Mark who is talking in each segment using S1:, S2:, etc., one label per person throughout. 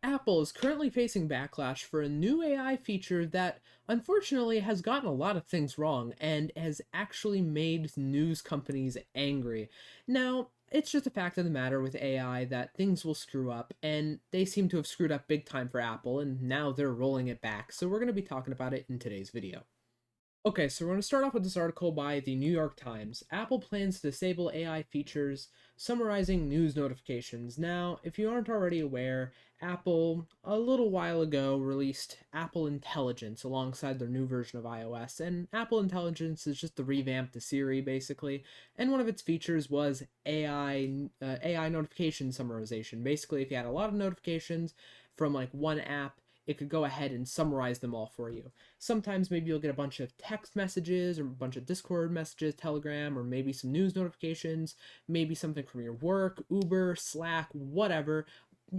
S1: Apple is currently facing backlash for a new AI feature that unfortunately has gotten a lot of things wrong and has actually made news companies angry. Now, it's just a fact of the matter with AI that things will screw up, and they seem to have screwed up big time for Apple, and now they're rolling it back. So we're going to be talking about it in today's video. Okay, so we're going to start off with this article by the New York Times. Apple plans to disable AI features summarizing news notifications. Now, if you aren't already aware, Apple a little while ago released Apple Intelligence alongside their new version of iOS, and Apple Intelligence is just the revamp to Siri basically. And one of its features was AI notification summarization. Basically, if you had a lot of notifications from like one app, it could go ahead and summarize them all for you. Sometimes maybe you'll get a bunch of text messages or a bunch of Discord messages, Telegram, or maybe some news notifications, maybe something from your work, Uber, Slack, whatever.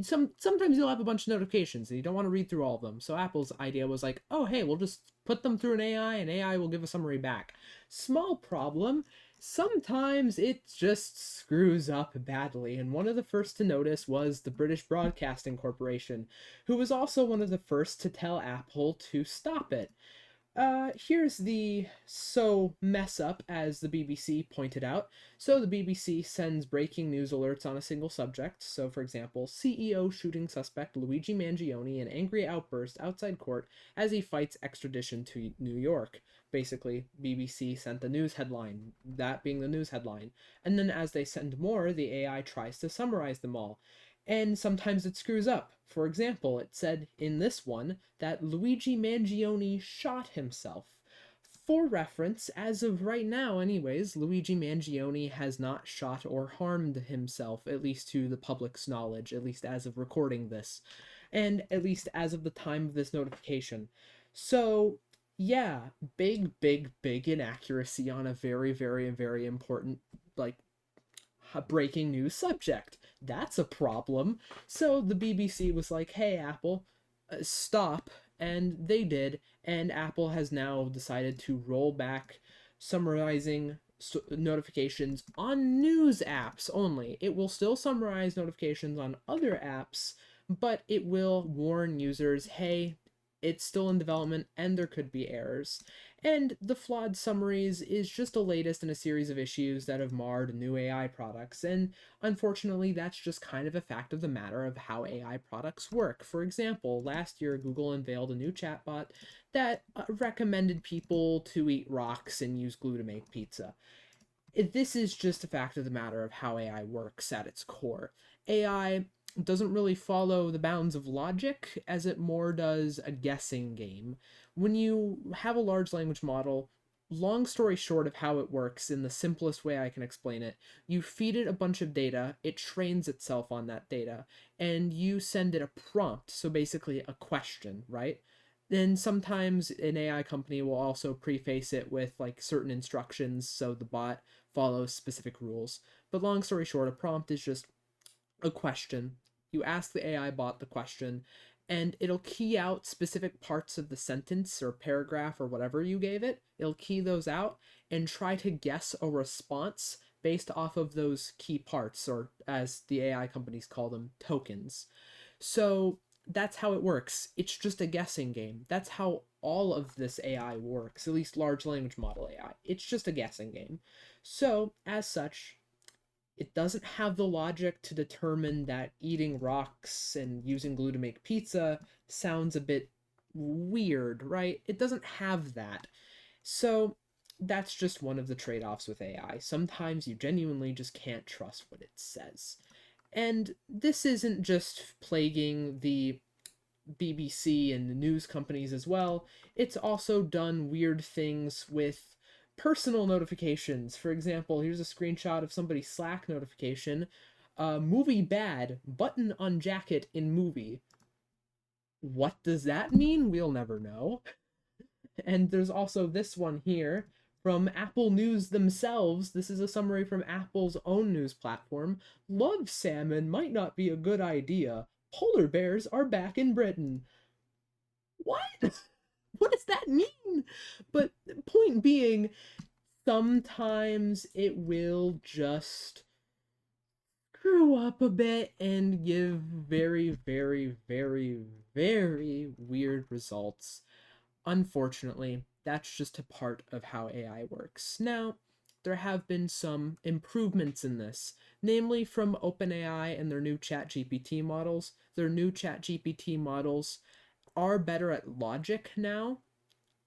S1: Sometimes you'll have a bunch of notifications and you don't want to read through all of them. So Apple's idea was like, oh hey, we'll just put them through an AI and AI will give a summary back. Small problem. Sometimes it just screws up badly, and one of the first to notice was the British Broadcasting Corporation, who was also one of the first to tell Apple to stop it. Here's the mess up, as the BBC pointed out. So the BBC sends breaking news alerts on a single subject. So, for example, CEO shooting suspect Luigi Mangione in angry outburst outside court as he fights extradition to New York. Basically, BBC sent the news headline, that being the news headline. And then as they send more, the AI tries to summarize them all, and sometimes it screws up. For example, it said in this one that Luigi Mangione shot himself. For reference, as of right now anyways, Luigi Mangione has not shot or harmed himself, at least to the public's knowledge, at least as of recording this, and at least as of the time of this notification. So, yeah, big inaccuracy on a very important, like, breaking news subject. That's a problem. So the BBC was like, hey, Apple, stop. And they did. And Apple has now decided to roll back summarizing notifications on news apps only. It will still summarize notifications on other apps, but it will warn users, hey, it's still in development and there could be errors. And the flawed summaries is just the latest in a series of issues that have marred new AI products, and unfortunately that's just kind of a fact of the matter of how AI products work. For example, last year Google unveiled a new chatbot that recommended people to eat rocks and use glue to make pizza. This is just a fact of the matter of how AI works at its core. AI doesn't really follow the bounds of logic as it more does a guessing game. When you have a large language model, long story short of how it works in the simplest way I can explain it, you feed it a bunch of data, it trains itself on that data, and you send it a prompt, so basically a question, right? Then sometimes an AI company will also preface it with like certain instructions so the bot follows specific rules. But long story short, a prompt is just a question. You ask the AI bot the question, and it'll key out specific parts of the sentence or paragraph or whatever you gave it. It'll key those out and try to guess a response based off of those key parts, or as the AI companies call them, tokens. So that's how it works. It's just a guessing game. That's how all of this AI works, at least large language model AI. It's just a guessing game. So, as such, it doesn't have the logic to determine that eating rocks and using glue to make pizza sounds a bit weird, right? It doesn't have that. So that's just one of the trade-offs with AI. Sometimes you genuinely just can't trust what it says. And this isn't just plaguing the BBC and the news companies as well. It's also done weird things with personal notifications. For example, here's a screenshot of somebody's Slack notification. Movie bad, button on jacket in movie. What does that mean? We'll never know. And there's also this one here from Apple News themselves. This is a summary from Apple's own news platform. Love salmon might not be a good idea. Polar bears are back in Britain. What? What does that mean? But point being, sometimes it will just screw up a bit and give very, very, very, very weird results. Unfortunately, that's just a part of how AI works. Now, there have been some improvements in this, namely from OpenAI and their new ChatGPT models. Their new ChatGPT models are better at logic now,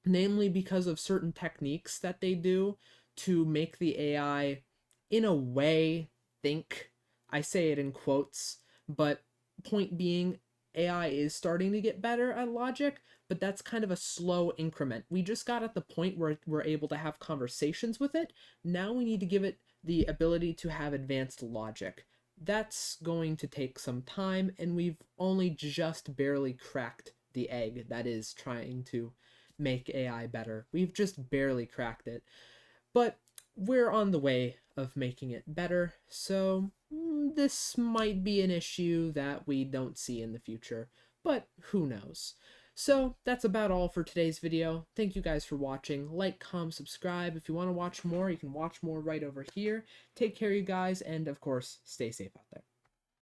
S1: namely because of certain techniques that they do to make the AI, in a way, think. I say it in quotes, but point being, AI is starting to get better at logic, but that's kind of a slow increment. We just got at the point where we're able to have conversations with it. Now we need to give it the ability to have advanced logic. That's going to take some time, and we've only just barely cracked the egg that is trying to make AI better. We've just barely cracked it. But we're on the way of making it better, so this might be an issue that we don't see in the future, but who knows. So that's about all for today's video. Thank you guys for watching. Like, comment, subscribe. If you want to watch more, you can watch more right over here. Take care, you guys, and of course, stay safe out there.